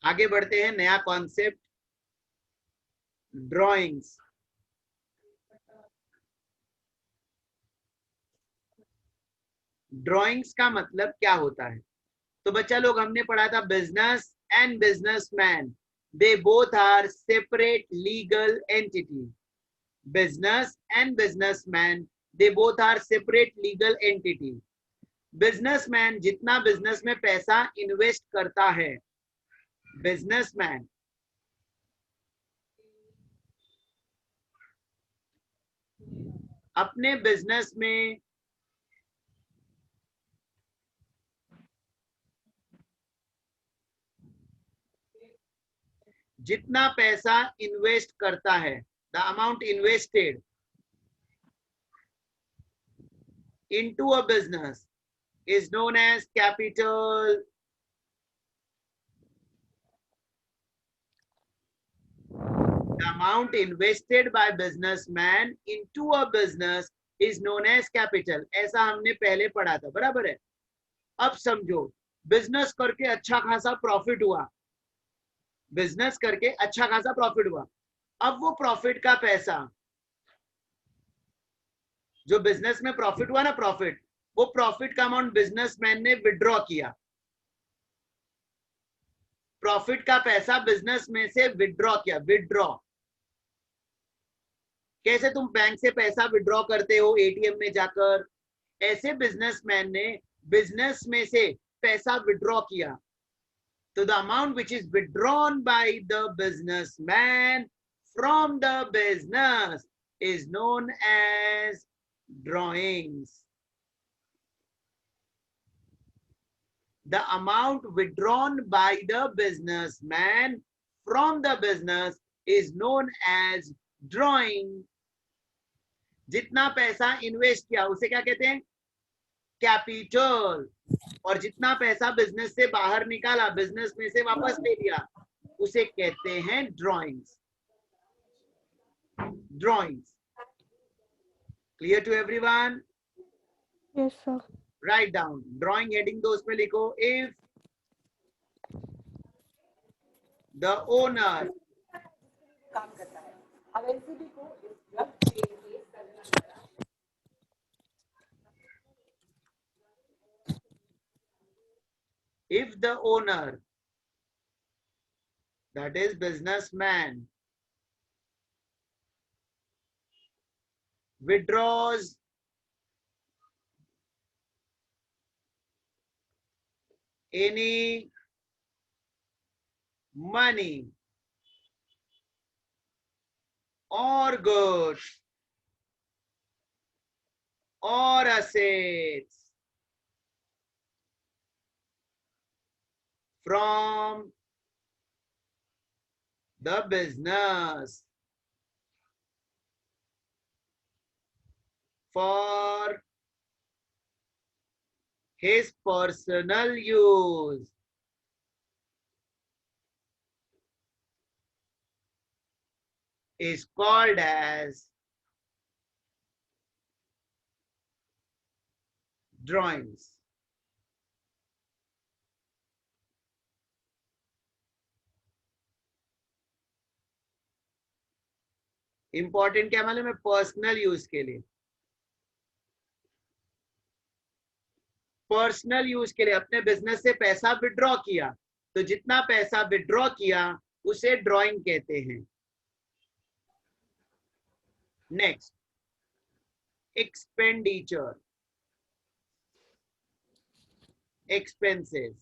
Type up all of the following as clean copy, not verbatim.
आगे बढ़ते हैं, नया कॉन्सेप्ट, ड्राइंग्स। ड्राइंग्स का मतलब क्या होता है? तो बच्चा लोग, हमने पढ़ा था business and businessman, they both are separate legal entity. Business and businessman, they both are separate legal entity. Businessman जितना बिजनेस में पैसा इन्वेस्ट करता है, बिजनेसमैन अपने बिजनेस में जितना पैसा इन्वेस्ट करता है, the amount invested into a business is known as capital. The amount invested by businessman into a business is known as capital. ऐसा हमने पहले पढ़ा था, बराबर है। अब समझो, बिजनेस करके अच्छा खासा प्रॉफिट हुआ, बिजनेस करके अच्छा खासा प्रॉफिट हुआ। अब वो प्रॉफिट का पैसा, जो बिजनेस में प्रॉफिट हुआ ना, प्रॉफिट, वो प्रॉफिट का अमाउंट बिजनेसमैन ने विड्रॉ किया। प्रॉफिट का पैसा बिजनेस में से विड्रॉ किया। विड्रॉ कैसे? तुम बैंक से पैसा विड्रॉ करते हो एटीएम में जाकर, ऐसे बिजनेसमैन ने बिजनेस में से पैसा विड्रॉ किया। तो the amount which is withdrawn by the businessman from the business is known as drawings. The amount withdrawn by the businessman from the business is known as drawing. जितना पैसा invest किया उसे क्या कहते हैं? कैपिटल। और जितना पैसा बिजनेस से बाहर निकाला, बिजनेस में से वापस ले लिया, उसे कहते हैं drawings. Drawings clear to everyone? Yes sir. Right down drawing heading दो, उसमें लिखो if the owner if the owner, that is businessman, withdraws any money or goods or assets from the business for his personal use, is called as drawings. Important क्या मालूम है? Personal use के लिए, personal use के लिए अपने business से पैसा विड्रॉ किया, तो जितना पैसा विड्रॉ किया उसे ड्राइंग कहते हैं। Next, expenditure, expenses.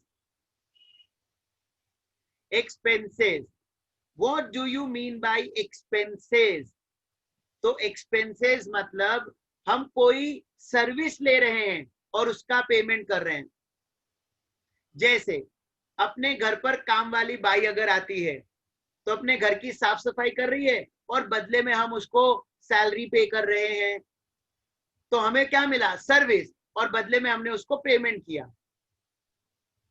Expenses. What do you mean by expenses? तो expenses मतलब हम कोई सर्विस ले रहे हैं और उसका पेमेंट कर रहे हैं। जैसे अपने घर पर काम वाली बाई अगर आती है तो अपने घर की साफ सफाई कर रही है और बदले में हम उसको सैलरी पे कर रहे हैं, तो हमें क्या मिला? सर्विस, और बदले में हमने उसको पेमेंट किया।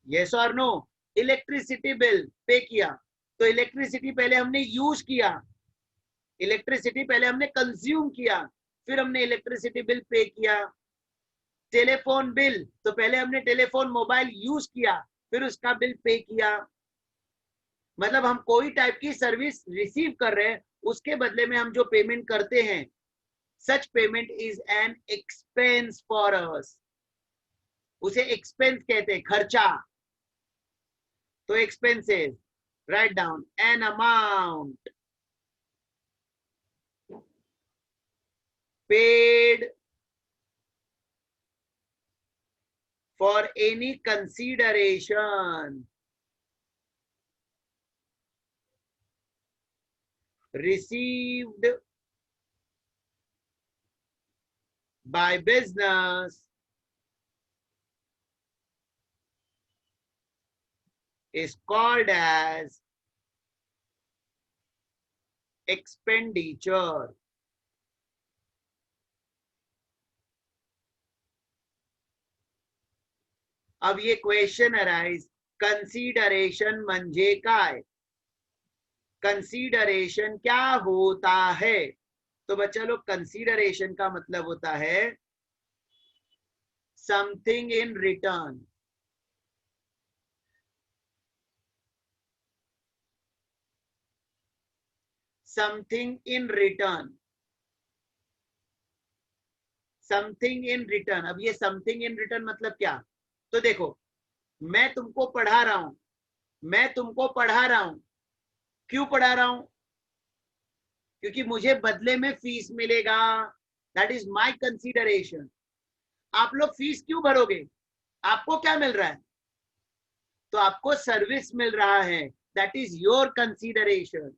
यस और नो? इलेक्ट्रिसिटी बिल पे किया, तो इलेक्ट्रिसिटी पहले हमने यूज किया, इलेक्ट्रिसिटी पहले हमने कंज्यूम किया, फिर हमने इलेक्ट्रिसिटी बिल पे किया। टेलीफोन बिल, तो पहले हमने टेलीफोन मोबाइल यूज किया, फिर उसका बिल पे किया। मतलब हम कोई टाइप की सर्विस रिसीव कर रहे हैं, उसके बदले में हम जो पेमेंट करते हैं, सच payment is an expense for us, उसे एक्सपेंस कहते हैं, खर्चा। तो expenses, write down N amount paid for any consideration received by business is called as expenditure. अब ये क्वेश्चन अराइज, कंसीडरेशन म्हणजे काय, कंसीडरेशन क्या होता है? तो बच्चा लोग, कंसीडरेशन का मतलब होता है something in return, something in return, something in return. अब ये समथिंग इन रिटर्न मतलब क्या? तो देखो, मैं तुमको पढ़ा रहा हूं, मैं तुमको पढ़ा रहा हूं, क्यों पढ़ा रहा हूं? क्योंकि मुझे बदले में फीस मिलेगा, दैट इज माई कंसीडरेशन। आप लोग फीस क्यों भरोगे? आपको क्या मिल रहा है? तो आपको सर्विस मिल रहा है, दैट इज योर कंसीडरेशन।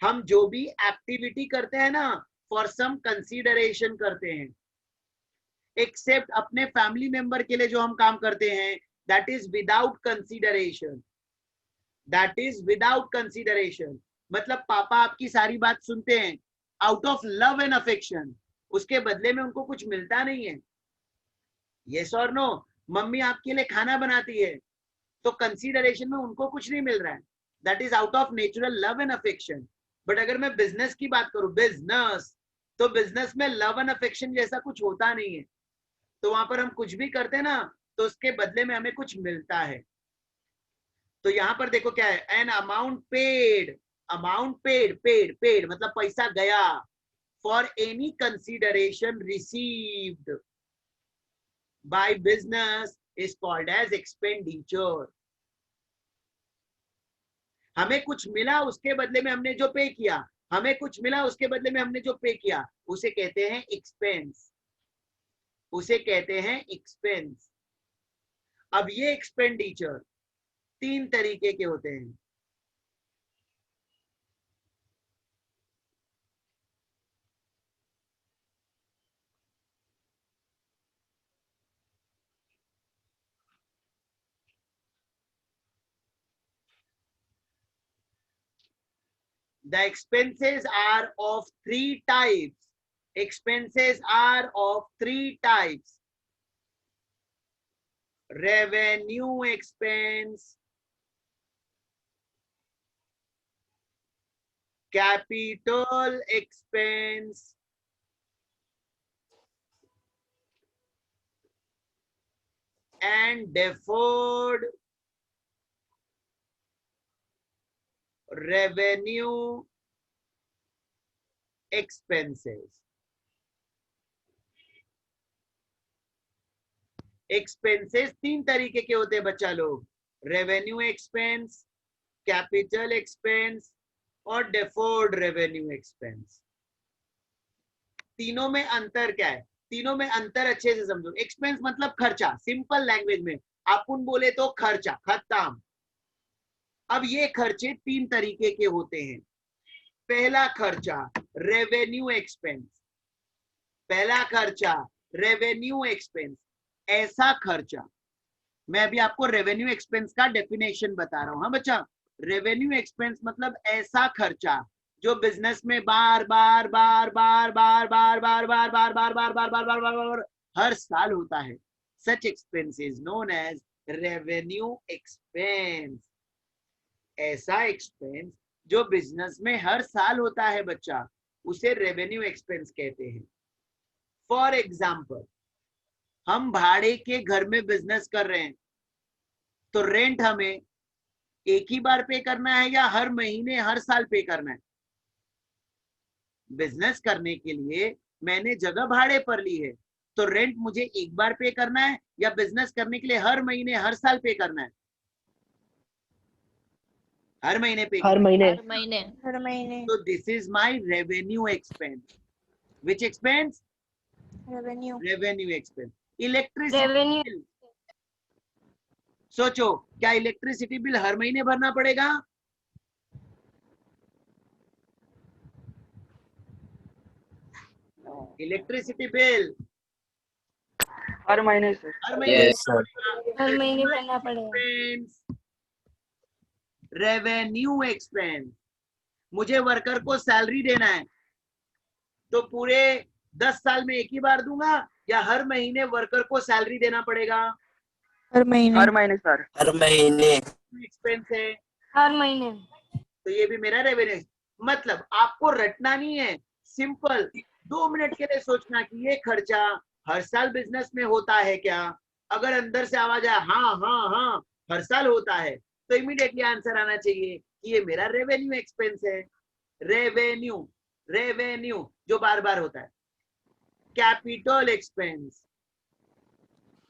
हम जो भी एक्टिविटी करते हैं ना, फॉर सम कंसीडरेशन करते हैं, एक्सेप्ट अपने फैमिली मेंबर के लिए जो हम काम करते हैं, that is without consideration, that is without consideration. मतलब पापा आपकी सारी बात सुनते हैं out of love and affection, उसके बदले में उनको कुछ मिलता नहीं है। यस और नो? मम्मी आपके लिए खाना बनाती है, तो कंसीडरेशन में उनको कुछ नहीं मिल रहा है, that is out of natural love and affection. But अगर मैं बिजनेस की बात करूं, बिजनेस, तो बिजनेस में लव एंड अफेक्शन जैसा कुछ होता नहीं है, तो वहां पर हम कुछ भी करते हैं ना, तो उसके बदले में हमें कुछ मिलता है। तो यहां पर देखो क्या है, an amount paid, amount paid, paid paid मतलब पैसा गया, for any consideration received by business is called as expenditure. हमें कुछ मिला, उसके बदले में हमने जो पे किया, हमें कुछ मिला, उसके बदले में हमने जो पे किया, उसे कहते हैं एक्सपेंस, उसे कहते हैं एक्सपेंस। अब ये एक्सपेंडिचर तीन तरीके के होते हैं। The expenses are of three types. Expenses are of three types. Revenue expense, capital expense, and deferred revenue expenses. Expenses तीन तरीके के होते हैं बच्चा लोग, रेवेन्यू एक्सपेंस, कैपिटल एक्सपेंस और डेफर्ड रेवेन्यू एक्सपेंस। तीनों में अंतर क्या है? तीनों में अंतर अच्छे से समझो। एक्सपेंस मतलब खर्चा, सिंपल लैंग्वेज में अपन बोले तो खर्चा, खत्म। अब ये खर्चे तीन तरीके के होते हैं। पहला खर्चा रेवेन्यू एक्सपेंस, पहला खर्चा रेवेन्यू एक्सपेंस, ऐसा खर्चा, मैं अभी आपको रेवेन्यू एक्सपेंस का डेफिनेशन बता रहा हूं। हाँ बच्चा, रेवेन्यू एक्सपेंस मतलब ऐसा खर्चा जो बिजनेस में बार बार बार बार बार बार बार बार बार बार बार बार बार बार बार बार हर साल होता है। Such expense is known as revenue expense. ऐसा एक्सपेंस जो बिजनेस में हर साल होता है बच्चा, उसे रेवेन्यू एक्सपेंस कहते हैं। फॉर एग्जाम्पल, हम भाड़े के घर में बिजनेस कर रहे हैं, तो रेंट हमें एक ही बार पे करना है या हर महीने हर साल पे करना है? बिजनेस करने के लिए मैंने जगह भाड़े पर ली है, तो रेंट मुझे एक बार पे करना है या बिजनेस करने के लिए हर महीने हर साल पे करना है? हर महीने पे हर करना महीने। हर महीने। हर महीने है। तो this is my revenue expense. Which expense? Revenue revenue expense. Electricity revenue. Bill, सोचो क्या इलेक्ट्रिसिटी बिल हर महीने भरना पड़ेगा? इलेक्ट्रिसिटी बिल हर महीने सर। हर महीने Yes, sir. हर महीने भरना पड़ेगा। Revenue expense. मुझे वर्कर को सैलरी देना है, तो पूरे 10 साल में एक ही बार दूंगा या हर महीने वर्कर को सैलरी देना पड़ेगा? हर महीने हर महीने सर। हर महीने. एक्सपेंस है, हर महीने। तो ये भी मेरा रेवेन्यू. मतलब आपको रटना नहीं है, सिंपल 2 मिनट के लिए सोचना कि ये खर्चा हर साल बिजनेस में होता है क्या? अगर अंदर से आवाज आए हाँ हाँ हाँ हर साल होता है, तो इमीडिएटली आंसर आना चाहिए कि ये मेरा रेवेन्यू एक्सपेंस है. रेवेन्यू, रेवेन्यू जो बार बार होता है. कैपिटल एक्सपेंस,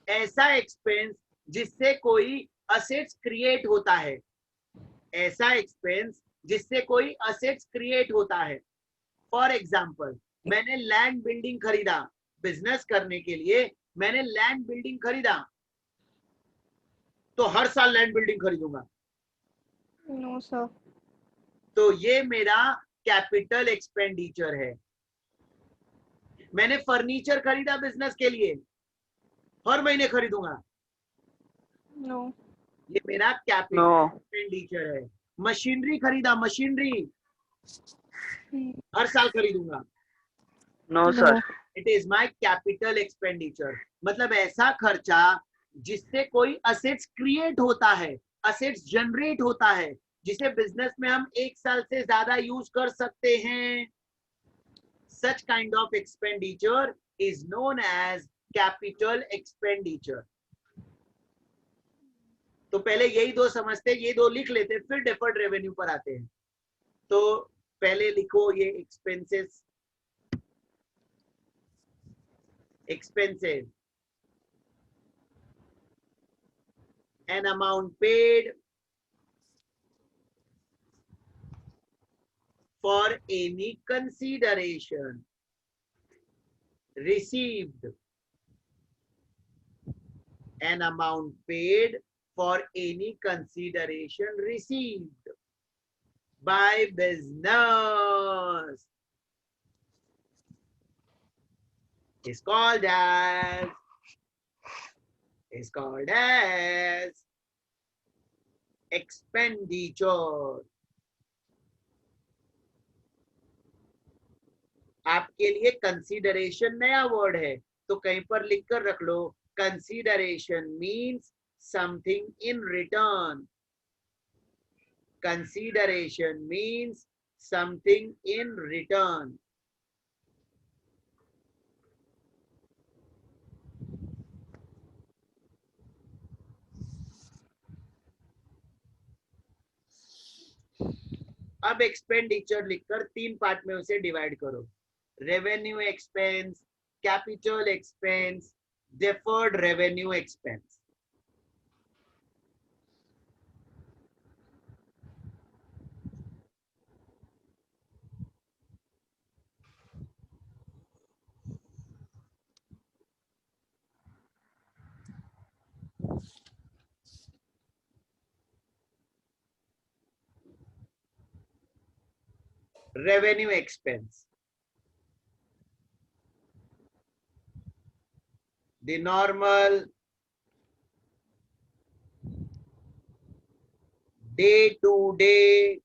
ऐसा एक्सपेंस जिससे कोई असेट्स क्रिएट होता है. ऐसा एक्सपेंस जिससे कोई असेट्स क्रिएट होता है. फॉर एग्जाम्पल, मैंने लैंड बिल्डिंग खरीदा बिजनेस करने के लिए. मैंने लैंड बिल्डिंग खरीदा, तो हर साल लैंड बिल्डिंग खरीदूंगा, नो सर. तो ये मेरा कैपिटल एक्सपेंडिचर है. मैंने फर्नीचर खरीदा बिजनेस के लिए, हर महीने खरीदूंगा, नो. ये मेरा कैपिटल नो। एक्सपेंडिचर है. मशीनरी खरीदा, मशीनरी हर साल खरीदूंगा, no sir. It is my capital expenditure. मतलब ऐसा खर्चा जिससे कोई असेट्स क्रिएट होता है, असेट्स जनरेट होता है, जिसे बिजनेस में हम 1 साल से ज्यादा यूज कर सकते हैं. Such kind of expenditure is known as capital expenditure. तो पहले यही दो समझते, ये दो लिख लेते, फिर डेफर्ड रेवेन्यू पर आते हैं. तो पहले लिखो ये expenses. Expenses, an amount paid for any consideration received, an amount paid for any consideration received by business is called as expenditure. आपके लिए कंसीडरेशन नया वर्ड है, तो कहीं पर लिख कर रख लो. Consideration means something in return. Consideration means something in return. अब एक्सपेंडिचर लिखकर 3 पार्ट में उसे डिवाइड करो. Revenue expense, capital expense, deferred revenue expense. Revenue expense, the normal day to day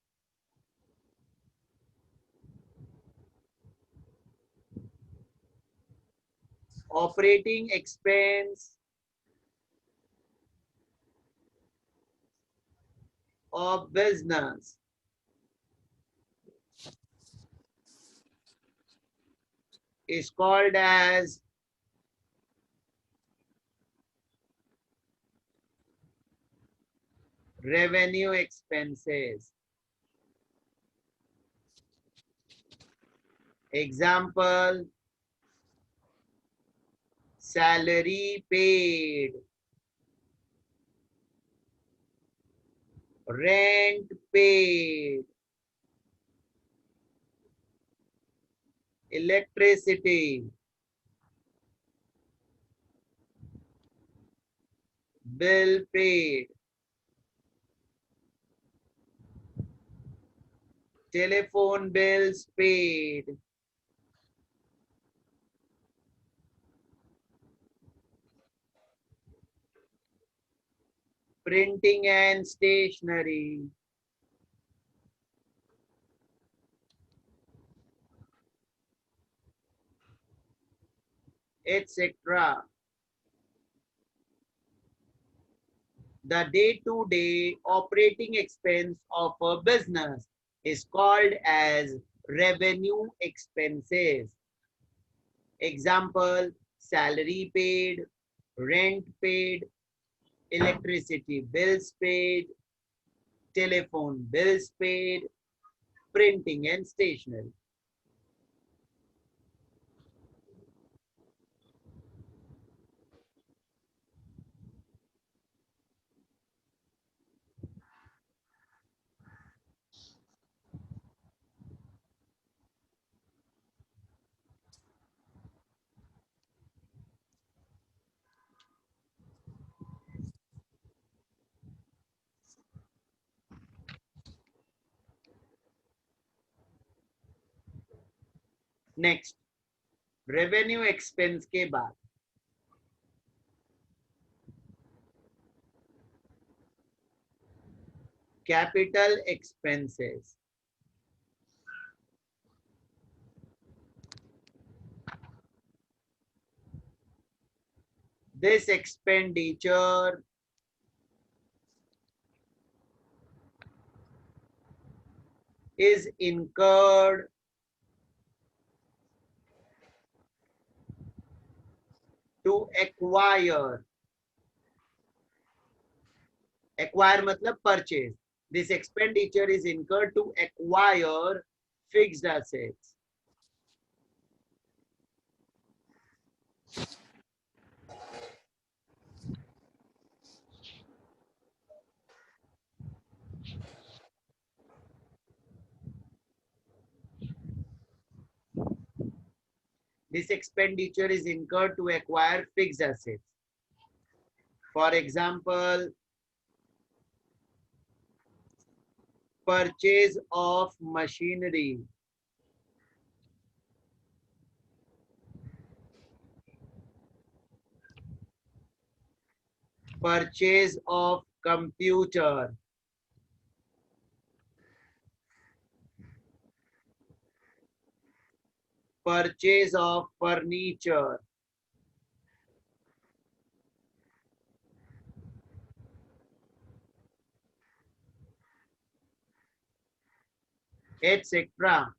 operating expense of business is called as revenue expenses. Example, salary paid, rent paid, electricity, bill paid, telephone bills paid, printing and stationery, etc. The day-to-day operating expense of a business is called as revenue expenses. Example, salary paid, rent paid, electricity bills paid, telephone bills paid, printing and stationery. Next, revenue expense के बाद capital expenses. This expenditure is incurred to acquire. Acquire मतलब purchase. This expenditure is incurred to acquire fixed assets. This expenditure is incurred to acquire fixed assets. For example, purchase of machinery, purchase of computer, purchase of furniture, etc.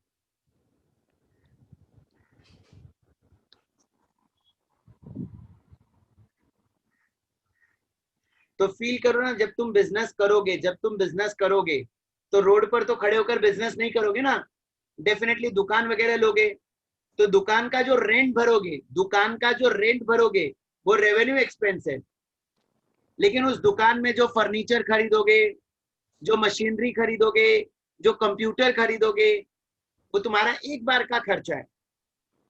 तो feel करो ना, जब तुम business करोगे तो road पर तो खड़े होकर बिजनेस नहीं करोगे ना, डेफिनेटली दुकान वगैरह लोगे. तो दुकान का जो रेंट भरोगे वो रेवेन्यू एक्सपेंस है. लेकिन उस दुकान में जो फर्नीचर खरीदोगे, जो मशीनरी खरीदोगे, जो कंप्यूटर खरीदोगे, वो तुम्हारा एक बार का खर्चा है.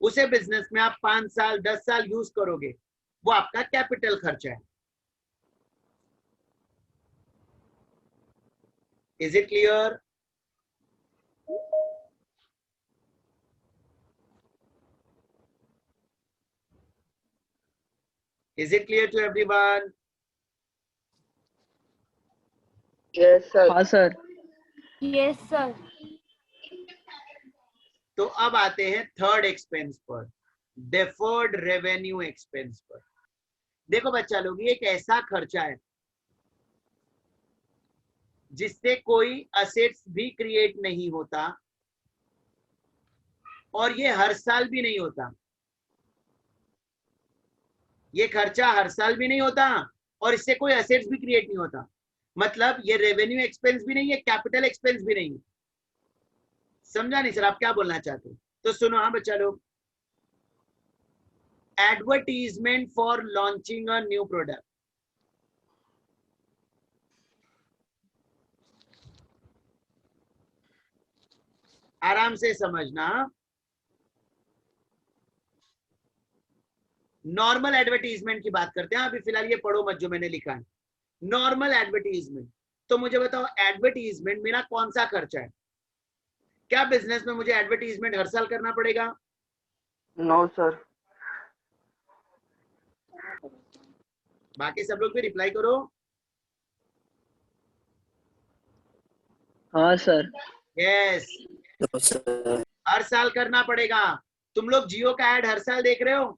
उसे बिजनेस में आप 5 साल 10 साल यूज करोगे, वो आपका कैपिटल खर्चा है. Is it clear? Is it clear to everyone? Yes, sir. हाँ सर. Yes, sir. तो अब आते हैं थर्ड एक्सपेंस पर, डेफर्ड रेवेन्यू एक्सपेंस पर. देखो बच्चा लोग, ये एक ऐसा खर्चा है जिससे कोई असेट्स भी क्रिएट नहीं होता और ये हर साल भी नहीं होता. ये खर्चा हर साल भी नहीं होता और इससे कोई असेट्स भी क्रिएट नहीं होता. मतलब ये रेवेन्यू एक्सपेंस भी नहीं है, कैपिटल एक्सपेंस भी नहीं है। समझा नहीं सर आप क्या बोलना चाहते हो? तो सुनो हाँ बच्चा लोग, advertisement for launching a new product, आराम से समझना। नॉर्मल एडवर्टीजमेंट की बात करते हैं, अभी फिलहाल ये पढ़ो मत जो मैंने लिखा है। नॉर्मल एडवर्टीजमेंट, तो मुझे बताओ एडवर्टीजमेंट मेरा कौन सा खर्चा है? क्या बिजनेस में मुझे एडवर्टीजमेंट हर साल करना पड़ेगा? No sir. बाकी सब लोग भी रिप्लाई करो। हाँ सर। यस, हर साल करना पड़ेगा। तुम लोग जियो का ऐड हर साल देख रहे हो?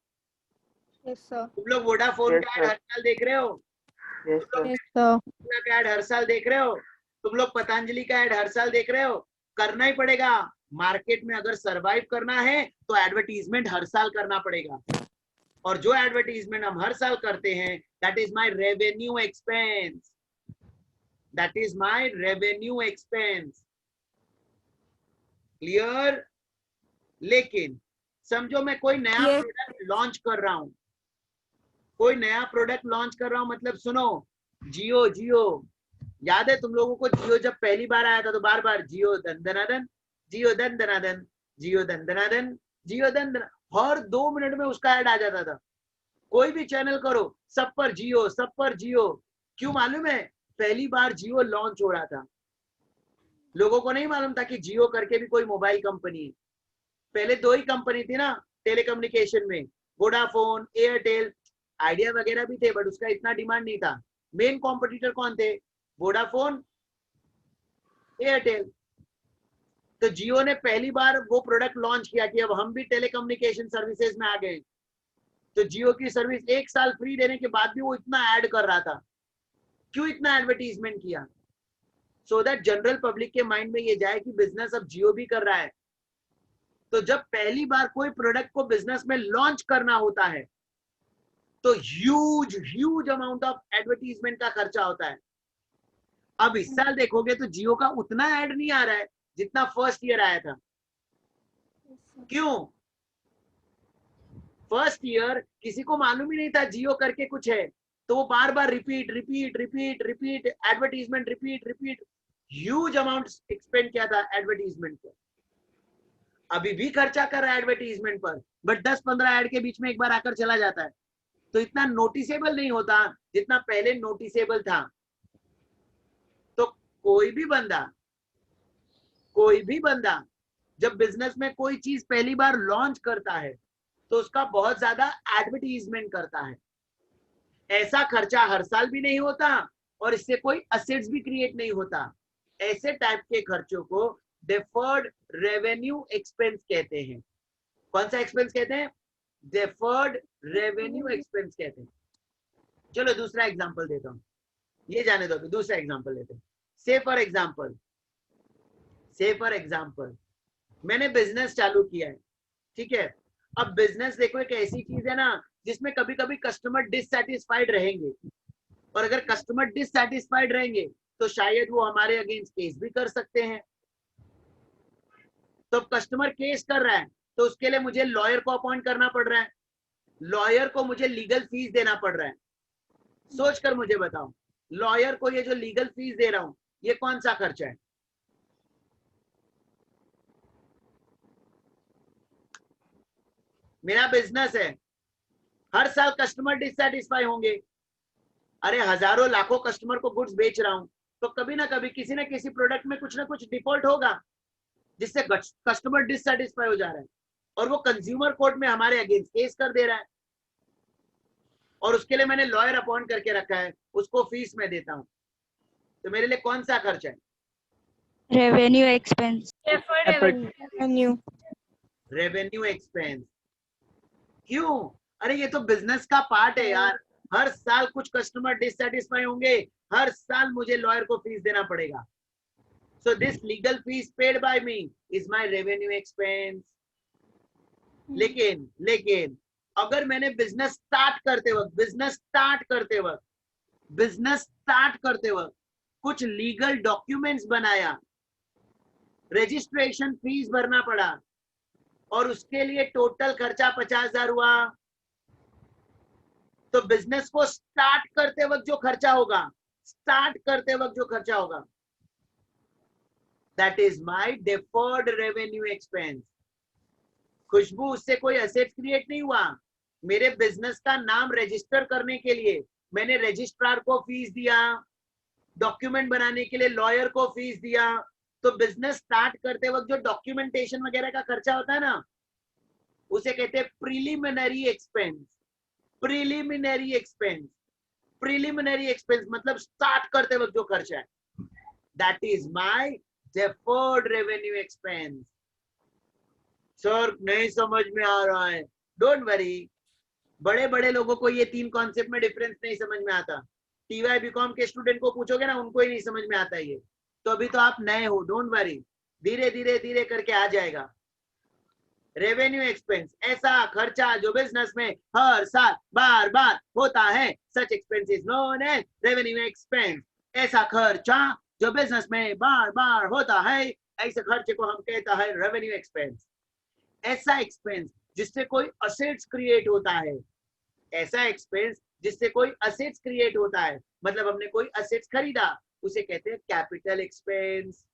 Yes, sir. तुम लोग वोडाफोन Yes, का ऐड sir. हर साल देख रहे हो? Yes sir. Yes, sir. Tesla का ऐड हर साल देख रहे हो? तुम लोग पतंजलि का ऐड हर साल देख रहे हो? करना ही पड़ेगा। मार्केट में अगर सरवाइव करना है तो एडवर्टीजमेंट हर साल करना पड़ेगा। और जो एडवर्टीजमेंट हम हर साल करते हैं, that is my revenue expense, that is my revenue expense. Clear? लेकिन समझो मैं कोई नया Yes. प्रोडक्ट लॉन्च कर रहा हूं, कोई नया प्रोडक्ट लॉन्च कर रहा हूं, मतलब सुनो, जियो जियो, याद है तुम लोगों को जियो जब पहली बार आया था तो बार बार जियो दन, जियो दन, जियो दन, जियो दन, हर 2 मिनट में उसका ऐड आ जाता था। कोई भी चैनल करो, सब पर जियो, सब पर जियो। क्यों मालूम है? पहली बार जियो लॉन्च हो रहा था, लोगों को नहीं मालूम था कि जियो करके भी कोई मोबाइल कंपनी है। पहले 2 ही कंपनी थी ना टेलीकम्युनिकेशन में, वोडाफोन, एयरटेल, आइडिया वगैरह भी थे बट उसका इतना डिमांड नहीं था। मेन कॉम्पिटिटर कौन थे? Vodafone, Airtel. तो जियो ने पहली बार वो प्रोडक्ट लॉन्च किया कि अब हम भी टेलीकम्युनिकेशन सर्विसेज में आ गए। तो जियो की सर्विस 1 साल फ्री देने के बाद भी वो इतना ऐड कर रहा था। क्यों इतना एडवर्टीजमेंट किया? सो दैट जनरल पब्लिक के माइंड में ये जाए कि बिजनेस अब जियो भी कर रहा है। तो जब पहली बार कोई प्रोडक्ट को बिजनेस में लॉन्च करना होता है तो ह्यूज अमाउंट ऑफ एडवर्टीजमेंट का खर्चा होता है। अब इस साल देखोगे तो जियो का उतना ऐड नहीं आ रहा है जितना फर्स्ट ईयर आया था। क्यों? फर्स्ट ईयर किसी को मालूम ही नहीं था जियो करके कुछ है, तो वो बार बार repeat repeat repeat repeat advertisement, repeat repeat, huge amount expend किया था एडवर्टीजमेंट पर। अभी भी खर्चा कर रहा है एडवर्टीजमेंट पर, बट 10-15 ऐड के बीच में एक बार आकर चला जाता है, तो इतना नोटिसेबल नहीं होता जितना पहले नोटिसेबल था। तो कोई भी बंदा जब बिजनेस में कोई चीज पहली बार लॉन्च करता है तो उसका बहुत ज्यादा एडवर्टीजमेंट करता है। ऐसा खर्चा हर साल भी नहीं होता और इससे कोई असेट्स भी क्रिएट नहीं होता। ऐसे टाइप के खर्चों को डिफर्ड रेवेन्यू एक्सपेंस कहते हैं। कौन सा एक्सपेंस कहते हैं? डिफर्ड रेवेन्यू एक्सपेंस कहते हैं। चलो दूसरा एग्जांपल देता हूं, ये जाने दो, दूसरा एग्जांपल लेते हैं। से फॉर एग्जांपल मैंने बिजनेस चालू किया है, ठीक है। अब बिजनेस देखो एक ऐसी चीज है ना जिसमें कभी कभी कस्टमर डिससैटिस्फाइड रहेंगे, और अगर कस्टमर डिससैटिस्फाइड रहेंगे तो शायद वो हमारे अगेंस्ट केस भी कर सकते हैं। तो अब कस्टमर केस कर रहा है तो उसके लिए मुझे लॉयर को अपॉइंट करना पड़ रहा है, लॉयर को मुझे लीगल फीस देना पड़ रहा है। सोच कर मुझे बताओ, लॉयर को ये जो लीगल फीस दे रहा हूं ये कौन सा खर्चा है? मेरा बिजनेस है, हर साल कस्टमर डिससैटिस्फाई होंगे। अरे हजारों लाखों कस्टमर को गुड्स बेच रहा हूं, तो कभी ना कभी किसी ना किसी प्रोडक्ट में कुछ ना कुछ डिफॉल्ट होगा जिससे कस्टमर डिससैटिस्फाई हो जा रहा है, और वो कंज्यूमर कोर्ट में हमारे अगेंस्ट केस कर दे रहा है, और उसके लिए मैंने लॉयर अपॉइंट करके रखा है, उसको फीस में देता हूं। तो मेरे लिए कौन सा खर्चा है? Revenue expense. Deferred revenue. Revenue. Revenue expense. क्यों? अरे ये तो बिजनेस का पार्ट है यार, हर साल कुछ कस्टमर डिससैटिस्फाई होंगे, हर साल मुझे लॉयर को फीस देना पड़ेगा। So this legal fees paid by me is my revenue expense. लेकिन अगर मैंने बिजनेस स्टार्ट करते वक्त कुछ लीगल डॉक्यूमेंट्स बनाया, रजिस्ट्रेशन फीस भरना पड़ा और उसके लिए टोटल खर्चा 50,000 हुआ, तो बिजनेस को स्टार्ट करते वक्त जो खर्चा होगा, that is my deferred revenue expense. Khushboo, उससे कोई एसेट क्रिएट नहीं हुआ। मेरे बिजनेस का नाम रजिस्टर करने के लिए मैंने रजिस्ट्रार को फीस दिया, डॉक्यूमेंट बनाने के लिए लॉयर को फीस दिया। तो बिजनेस स्टार्ट करते वक्त जो डॉक्यूमेंटेशन वगैरह का खर्चा होता है ना, उसे कहते हैं प्रिलिमिनरी एक्सपेंस। प्रिलिमिनरी एक्सपेंस मतलब स्टार्ट करते वक्त जो खर्चा है, that is my deferred revenue expense. Sir नहीं समझ में आ रहा है, डोंट वरी, बड़े बड़े लोगों को ये 3 कॉन्सेप्ट में डिफरेंस नहीं समझ में आता। टीवाई बीकॉम के स्टूडेंट को पूछोगे ना, उनको ही नहीं समझ में आता ये। तो अभी तो आप नए हो, डोंट वरी, धीरे धीरे करके आ जाएगा। रेवेन्यू एक्सपेंस ऐसा खर्चा जो बिजनेस में हर साल बार बार होता है, such expense is known as revenue expense. ऐसा खर्चा जो बिजनेस में बार बार होता है, ऐसे खर्चे को हम कहता है रेवेन्यू एक्सपेंस। ऐसा एक्सपेंस जिससे कोई असेट्स क्रिएट होता है, ऐसा एक्सपेंस जिससे कोई असेट्स क्रिएट होता है, मतलब हमने कोई असेट्स खरीदा, उसे कहते हैं कैपिटल एक्सपेंस।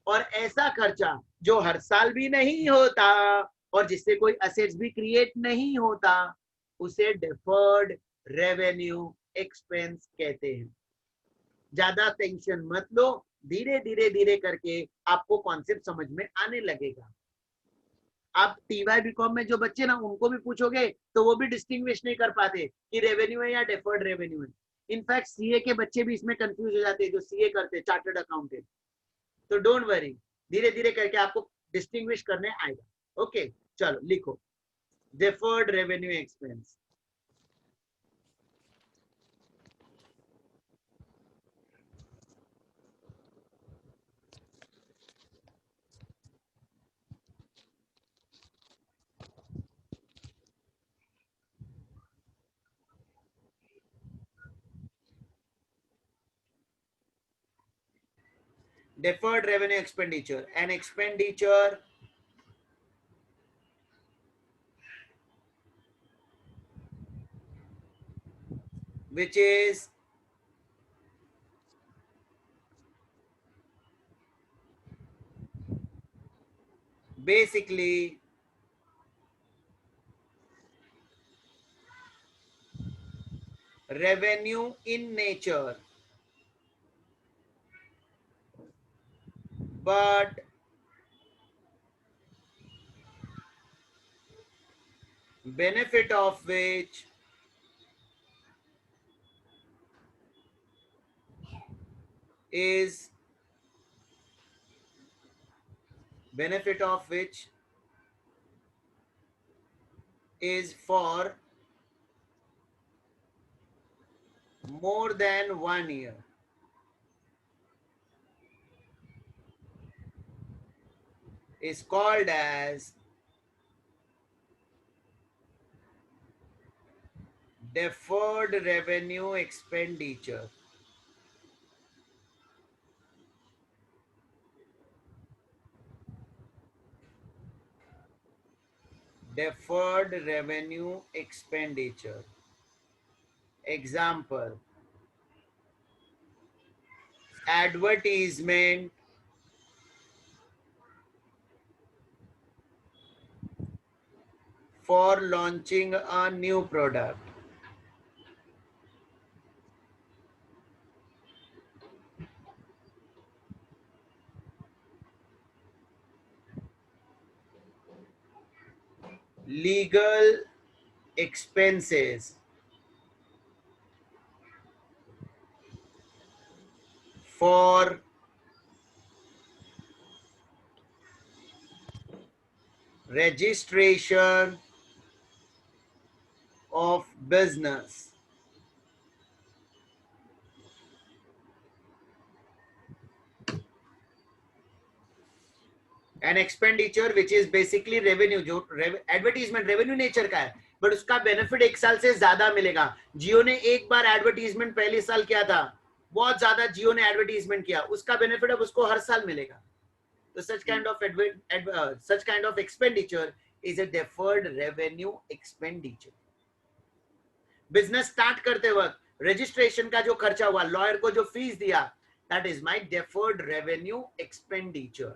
और ऐसा खर्चा जो हर साल भी नहीं होता और जिससे कोई असेट्स भी क्रिएट नहीं होता, उसे डिफर्ड रेवेन्यू एक्सपेंस कहते हैं। ज्यादा टेंशन मत लो, धीरे करके आपको कॉन्सेप्ट समझ में आने लगेगा। आप टीवाई बीकॉम में जो बच्चे ना, उनको भी पूछोगे तो वो भी डिस्टिंग्विश नहीं कर पाते कि रेवेन्यू है या डिफर्ड रेवेन्यू है। इनफैक्ट सीए के बच्चे भी इसमें कंफ्यूज हो जाते हैं, जो सीए करते हैं, चार्टर्ड अकाउंटेंट। तो डोंट वरी, धीरे करके आपको डिस्टिंग्विश करने आएगा। ओके, चलो लिखो deferred revenue expense. Deferred revenue expenditure, an expenditure which is basically revenue in nature, but benefit of which is for more than 1 year. Is called as deferred revenue expenditure. Deferred revenue expenditure. Example: advertisement for launching a new product. Legal expenses for registration of business. An expenditure which is basically revenue, जो advertisement revenue nature का है, but उसका benefit 1 साल से ज्यादा मिलेगा। जियो ने एक बार एडवर्टीजमेंट पहले साल किया था, बहुत ज्यादा जियो ने एडवर्टीजमेंट किया, उसका बेनिफिट अब उसको हर साल मिलेगा. तो such kind of expenditure is a deferred revenue expenditure. Business start करते वक्त रजिस्ट्रेशन का जो खर्चा हुआ, लॉयर को जो फीस दिया, that is my deferred revenue expenditure.